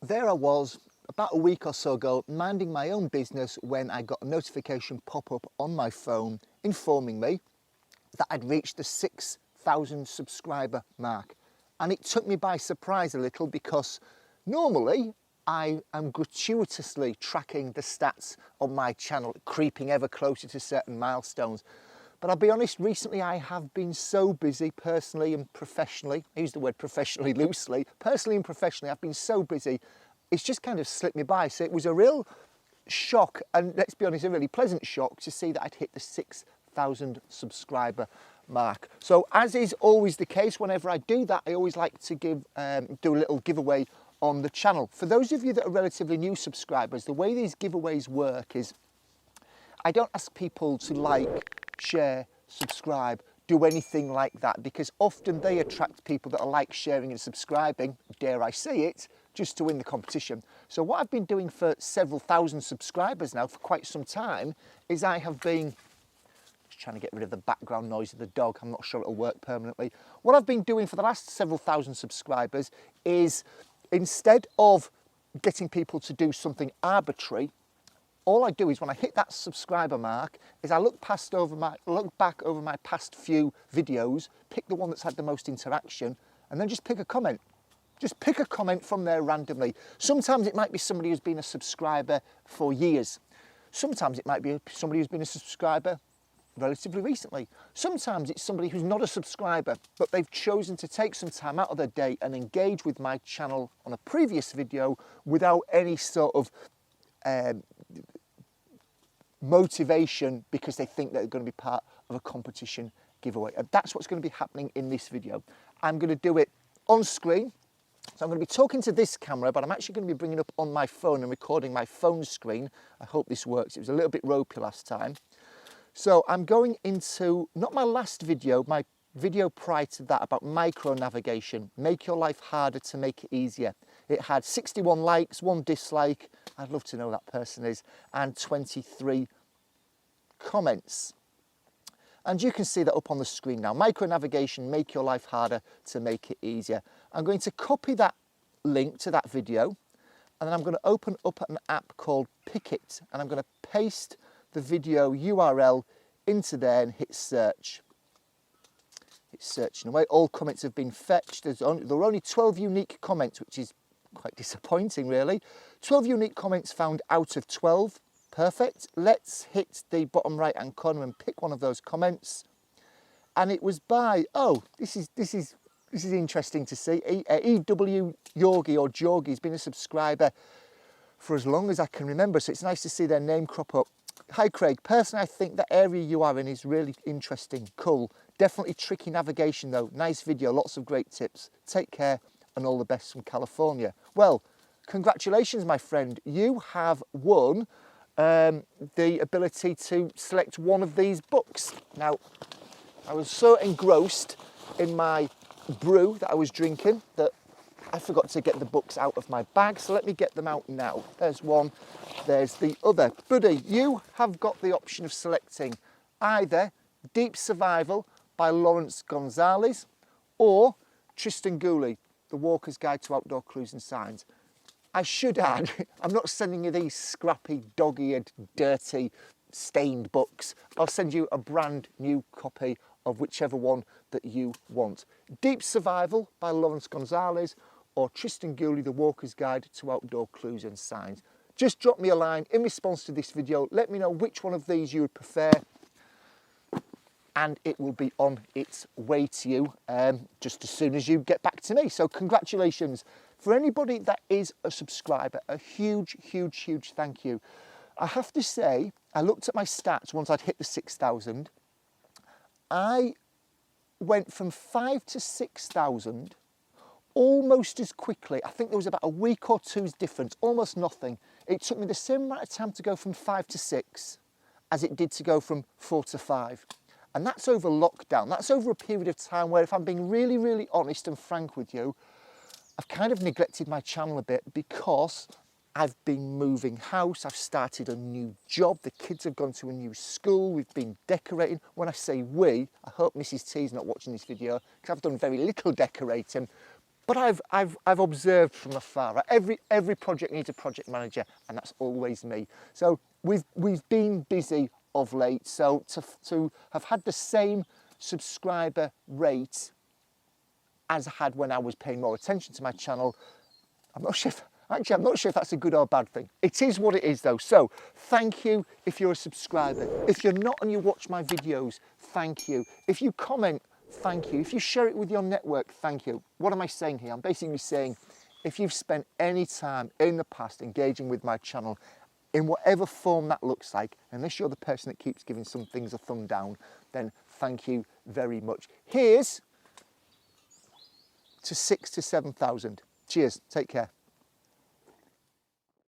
there I was about a week or so ago minding my own business when I got a notification pop up on my phone informing me that I'd reached the 6,000 subscriber mark. And it took me by surprise a little because normally I am gratuitously tracking the stats on my channel, creeping ever closer to certain milestones. But I'll be honest, recently I have been so busy personally and professionally. I use the word professionally loosely. Personally and professionally, I've been so busy, it's just kind of slipped me by. So it was a real shock, and let's be honest, a really pleasant shock to see that I'd hit the 6,000 subscriber mark. So as is always the case, whenever I do that, I always like to do a little giveaway on the channel. For those of you that are relatively new subscribers, the way these giveaways work is I don't ask people to like, share, subscribe, do anything like that, because often they attract people that are like, sharing and subscribing, dare I say it, just to win the competition. So what I've been doing for several thousand subscribers now for quite some time is I have been just trying to get rid of the background noise of the dog. I'm not sure it'll work permanently. What I've been doing for the last several thousand subscribers is, instead of getting people to do something arbitrary, all I do is when I hit that subscriber mark is I look back over my past few videos, pick the one that's had the most interaction, and then just pick a comment. Just pick a comment from there randomly. Sometimes it might be somebody who's been a subscriber for years. Sometimes it might be somebody who's been a subscriber relatively recently. Sometimes it's somebody who's not a subscriber, but they've chosen to take some time out of their day and engage with my channel on a previous video without any sort of motivation because they think they're going to be part of a competition giveaway. And that's what's going to be happening in this video. I'm going to do it on screen. So I'm going to be talking to this camera, but I'm actually going to be bringing up on my phone and recording my phone screen. I hope this works. It was a little bit ropey last time. So I'm going into, not my last video, my video prior to that about micro navigation. Make your life harder to make it easier. It had 61 likes, 1 dislike, I'd love to know who that person is, and 23 comments. And you can see that up on the screen now. Micro navigation, make your life harder to make it easier. I'm going to copy that link to that video, and then I'm going to open up an app called Pickit, and I'm going to paste the video URL into there and hit search. It's searching away. All comments have been fetched. There were only 12 unique comments, which is quite disappointing really. 12 unique comments found out of 12. Perfect. Let's hit the bottom right hand corner and pick one of those comments. And it was by, oh, this is interesting to see. EW Yorgi or Jorgi has been a subscriber for as long as I can remember, so it's nice to see their name crop up. Hi Craig, personally I think the area you are in is really interesting, cool. Definitely tricky navigation though. Nice video, lots of great tips. Take care and all the best from California. Well, congratulations my friend. You have won the ability to select one of these books. Now, I was so engrossed in my brew that I was drinking that I forgot to get the books out of my bag, so let me get them out now. There's one, there's the other. Buddy, you have got the option of selecting either Deep Survival by Lawrence Gonzalez or Tristan Gooley, The Walker's Guide to Outdoor Cruising Signs. I should add, I'm not sending you these scrappy, dog-eared, dirty, stained books. I'll send you a brand new copy of whichever one that you want. Deep Survival by Lawrence Gonzalez or Tristan Gooley, The Walker's Guide to Outdoor Cruising Signs. Just drop me a line in response to this video. Let me know which one of these you would prefer, and it will be on its way to you just as soon as you get back to me. So congratulations. For anybody that is a subscriber, a huge, huge, huge thank you. I have to say, I looked at my stats once I'd hit the 6,000. I went from 5 to 6,000 almost as quickly. I think there was about a week or two's difference, almost nothing. It took me the same amount of time to go from 5 to 6 as it did to go from 4 to 5. And that's over lockdown. That's over a period of time where, if I'm being really, really honest and frank with you, I've kind of neglected my channel a bit because I've been moving house, I've started a new job, the kids have gone to a new school, we've been decorating. When I say we, I hope Mrs. T's not watching this video because I've done very little decorating. But I've observed from afar, right? Every project needs a project manager, and that's always me. So we've been busy of late, so to have had the same subscriber rate as I had when I was paying more attention to my channel, I'm not sure if that's a good or bad thing. It is what it is though. So thank you if you're a subscriber. If you're not and you watch my videos, thank you. If you comment, thank you. If you share it with your network, thank you. What am I saying here? I'm basically saying, if you've spent any time in the past engaging with my channel, in whatever form that looks like, unless you're the person that keeps giving some things a thumb down, then thank you very much. Here's to 6,000 to 7,000. Cheers, take care.